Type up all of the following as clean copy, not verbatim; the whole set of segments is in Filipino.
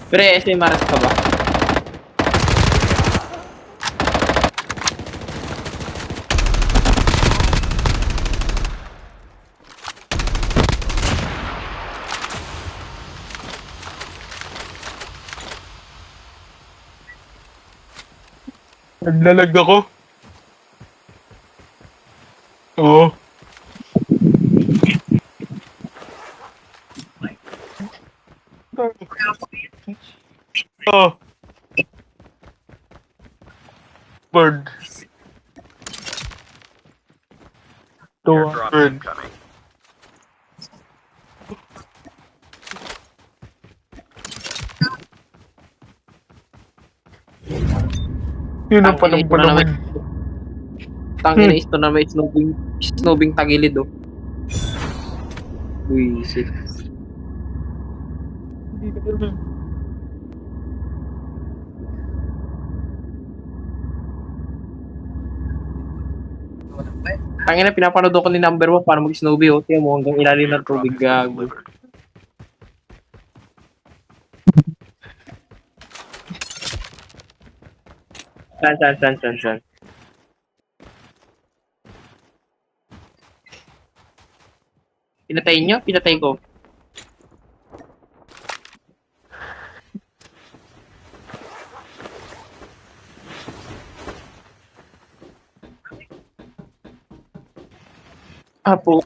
Pre, SMRS ka ba? Naglalag ako. Oo. Oh, bird. Airdrop Bird. incoming. Yun ang Tangina, ito na naman. palang-palangan. Tangina, ito na may snowing tagilid, oh. Buisit. Tangina, pinapanood ako ni number 1 para mag-snowbie, oh. Tiyan mo, hanggang ilalim ng Airdrop tubig, has been gago. delivered. San. Pinatay nyo? Pinatay ko. Ah, po.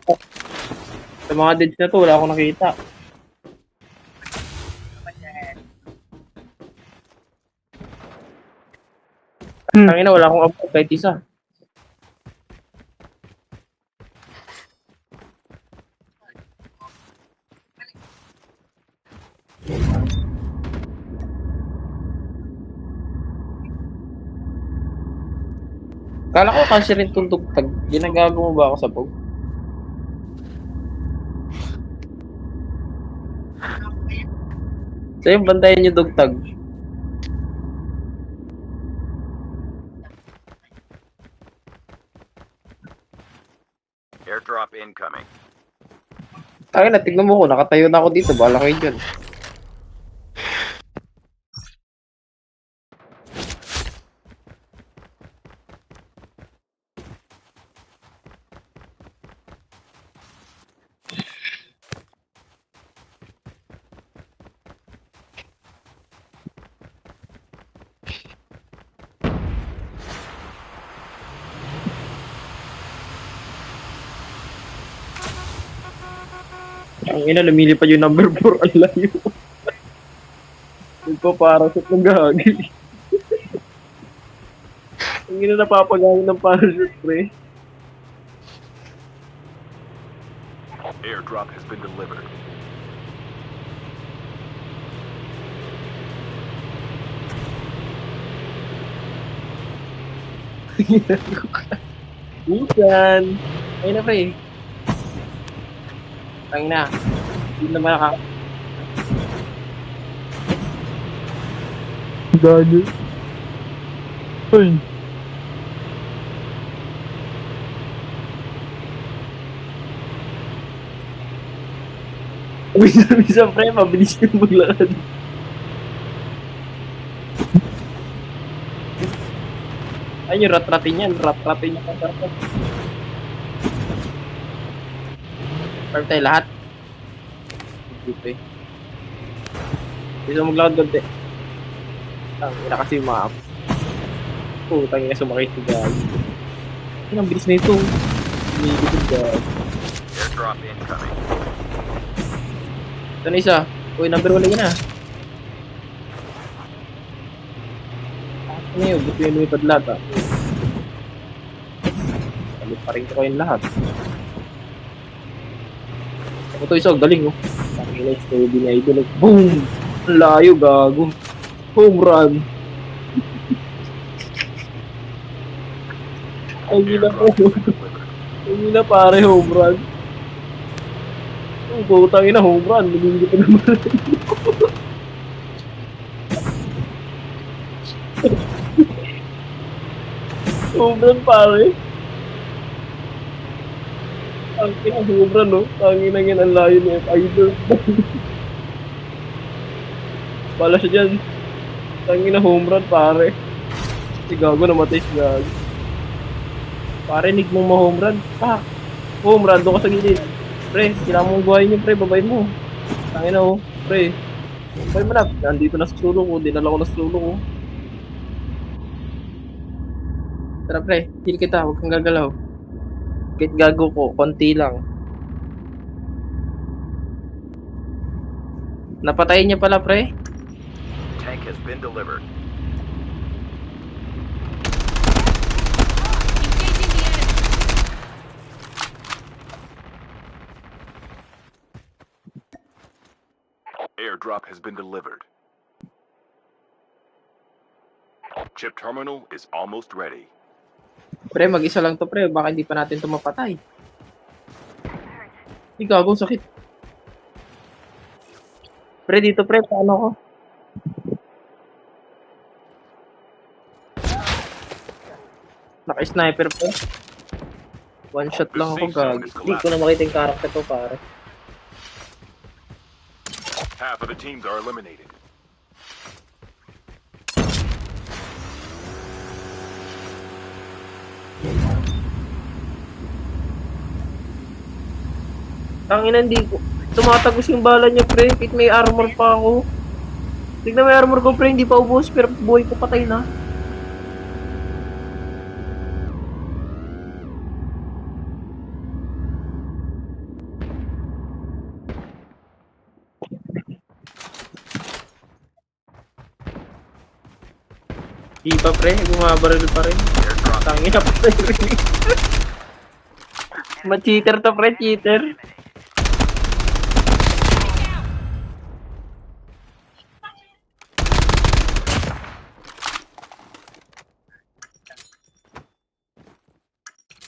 Sa mga deads na to, wala akong nakita. Tangina, wala akong abot kahit isa. Kala ko kasi rin itong tugtag. Ginagago mo ba ako sa pog? Sa'yo, bantayan yung dugtag. Airdrop incoming. Tangina, tignan mo ko. Nakatayo na ako dito. Bahala kayo dyan. Ang ina, lumilipad yung number 4. Ang layo. Nagpa-parachute ng gagi. Ang ina, napapagawin ng parachute, pre. Airdrop has been delivered. Minsan. Ayun na, pre. Ang ina. Hindi naman naka... Gano. Ay. Minsan, pre, mabilis yung maglakad. Ay, yung rat-ratin yan. Rat-ratin yung kasarap. Parang tayo lahat. Dito eh. Gusto maglakad ganti. Tangina kasi yung map. Tangina sumakay si Gag. Ay, ang bilis na ito. Umilipad Gag. Airdrop incoming. Ito na isa. Uy, number 1 lagi na. Ano yun? Gusto yung lumipad lahat ah. Salit pa rin ko kayong lahat. Ito isa, galing oh. Tangina yung story na idol. Boom! Ang layo, gago. Home run. Ang ina ko. Airdrop has been delivered. Ang ina pare, home run. Ang putang ina, home run. Naging ka naman. Home run pare. Ang ina, home run no. Ang ina yan, ang layo niya. Idol. Wala siya dyan. Tangin na home run, pare. Si Gago namatay si Gago. Pare, need mong ma-home run. Pa! Home run, doon ka sa gilid. Pre, kailangan mong buhayin yun, pre. Babay mo. Tangin na, oh. Pre. Babay mo na. Nandito na sa sulo ko. Dinala ko na sa sulo ko. Tara, pre. Heal kita. Huwag kang gagalaw. Kahit gago ko, konti lang. Napatayin niya pala, pre. Tank has been delivered. Engaging the enemy. Airdrop has been delivered. Chip terminal is almost ready. Pre, mag-isa lang to, pre. Baka hindi pa natin to mapatay. Ay, gago, sakit. Pre, dito, pre. Paano ko? Naka-sniper, pre. One shot lang ako, gago. Hindi ko na makita yung character to, pare. Half of the teams are eliminated. Tangina, hindi ko. Tumatagos yung bala niya, pre. Kahit may armor pa ako. Tignan may armor ko, pre. Hindi pa ubos. Pero buhay ko patay na. Di pa, pre. Bumabaril pa rin. Airdrop Tangina pa rin. Ma-cheater to, pre. Cheater.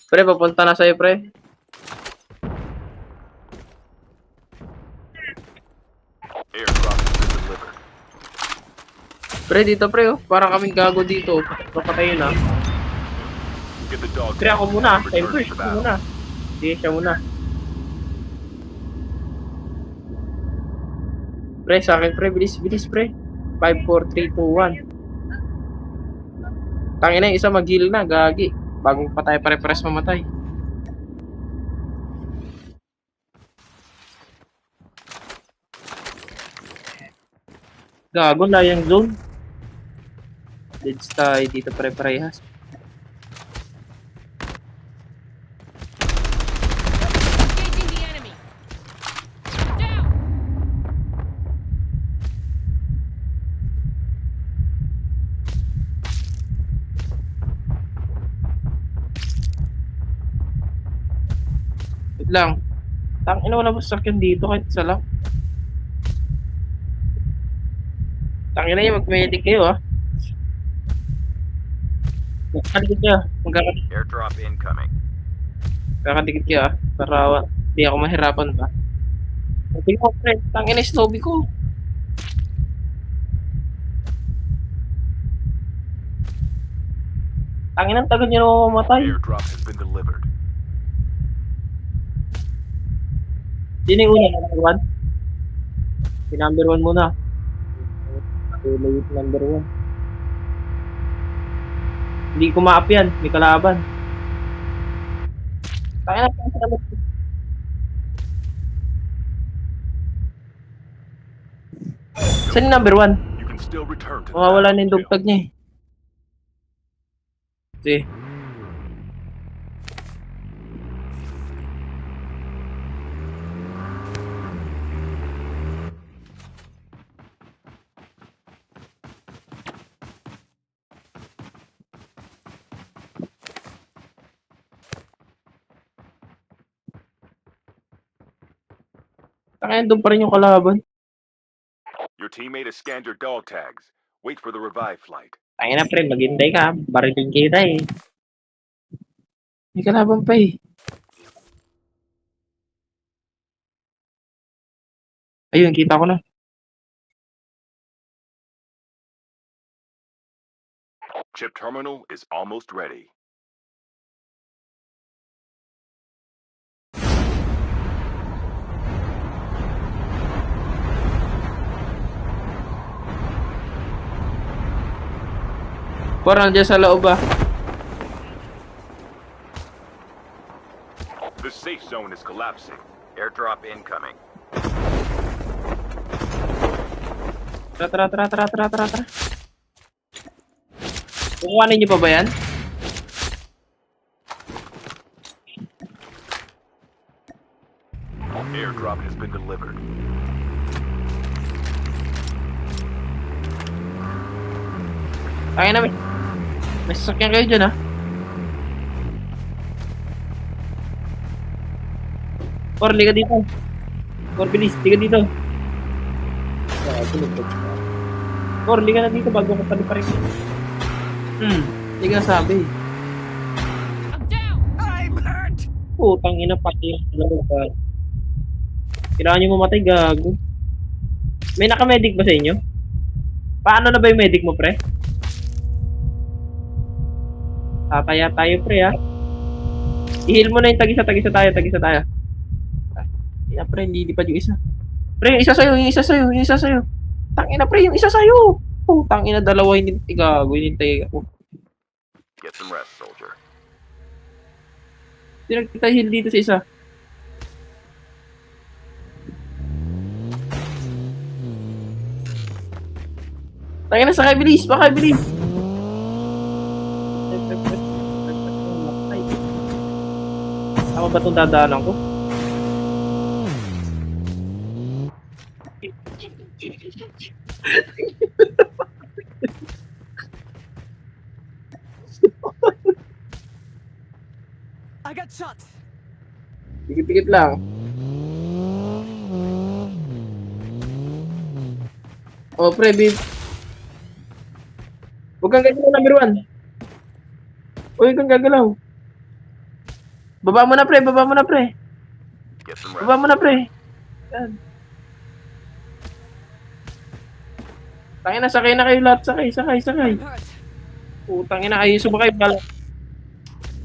Pre, papunta na sa'yo, pre. airdrop has been delivered. Pre, dito, pre, oh. Parang kaming gago dito. Papatayin na. Get the dog. Pre, ako muna. and Time return first. to Ako battle. muna. Sige, siya muna. Pre, sa akin, pre. Bilis, bilis, pre. 5, 4, 3, 2, 1. Tangina, yung isa mag-heal na. Gagi. Bagong patay, pare-pares mamatay. Gago na yung zone. Deads tayo dito, pare-parehas. Engaging the enemy. Down. Wait lang. Tangina, wala ba sakyan dito kahit isa lang? Tangina yun, mag-medic kayo, ah. Magkakadikit kayo. Airdrop incoming. Magkakadikit kayo, ah. Para di ako mahirapan pa. Tingnan ko, pre. Tangina, snowbie ko. Tangina, tagal niya na mamamatay. Airdrop has been delivered. Sino yung una, number 1? Si number 1 muna. Late number 1. Hindi ko ma-up yan. May kalaban. Tangina, tangina. Saan yung number 1? You can still return to the Mawawala na yung battlefield. dugtag niya eh. Sige. Tangina, doon pa rin yung kalaban. Your teammate has scanned your dog tags. Wait for the revive flight. Tangina, pre, maghintay ka. Barilin kita eh. May kalaban pa eh. Ayun, kita ko na. Chip terminal is almost ready. Parang dyan sa loob ah. The safe zone is collapsing. Airdrop incoming. Tara. Kukuhanin niyo pa ba yan? Airdrop has been delivered. Kaya namin. May sasakyan kayo dyan ah. Por, liga dito. Por, bilis, liga dito. Por, liga na dito bago ko pa rin. Liga na sabi. I'm down. Putang ina pati yung dalawa. Kailangan nyo mamatay, gago. May naka-medic ba sa inyo? Paano na ba yung medic mo, pre? Tataya tayo, pre, ha? I-heal mo na yung tagisa tayo. Ina, pre, hindi pa yung isa. Pre, yung isa sa'yo. Tangina, pre, yung isa sa'yo. Tangina, dalawa, hindi gago, hinintay ako. Get some rest, soldier. Hindi nagtita heal dito sa isa. Tangina, sakay, bilis. Tama ba itong dadaanan ko? I got shot. Pikit-pikit lang. Oh, pre, babe. Huwag kang gagalaw, number 1. Huwag kang gagalaw. Baba mo na, pre. Get some rest. Baba mo na, pre. Yan. Tangina, sakay na kayo lahat. Sakay. I'm hurt. Putang ina, ayun sumakay pala.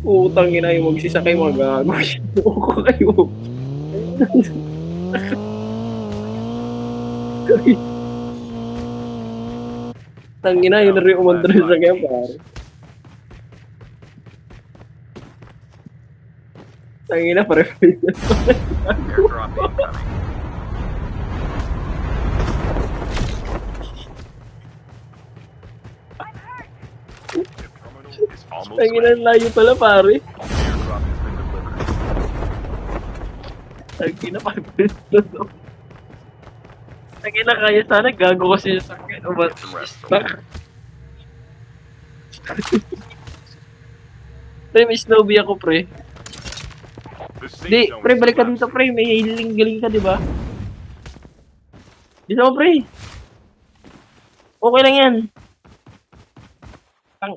Putang ina, yung magsisakay mga gago. Ako kayo. Tangina, yun na rin umandra sa kaya pare. Tangina, pare. Airdrop incoming. The terminal is almost Tangina, ready. layo pala pare. Airdrop has been delivered. Tangina, pare. Tangina, kaya sana gago kasi sa akin. O ba? Get some rest, soldier. Pre, may snowbie ako, pre. The safe Di, zone pre, is balik ka collapsing. dito, pre. May healing galing ka, di ba? Dito mo, pre. Okay lang yan. Tang...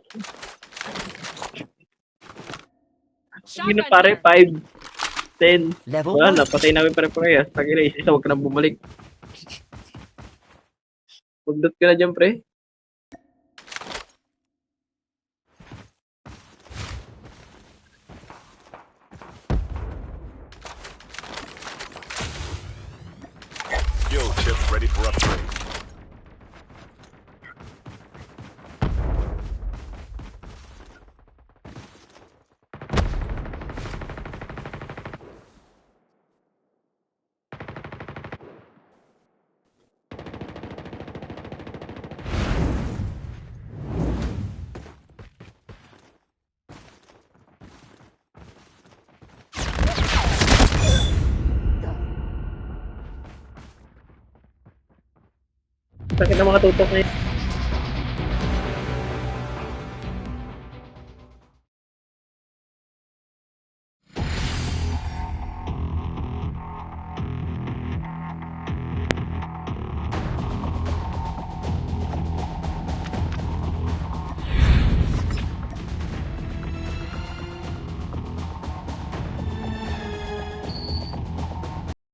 Gino, Shotgun pare, here. 5, 10. Level Wala, 1. napatay namin pare-parehas. Tangina, isa, huwag ka nang bumalik. Magdot ka na dyan, pre. Skill chips ready for upgrade. Sakit ng mga tutok na yun.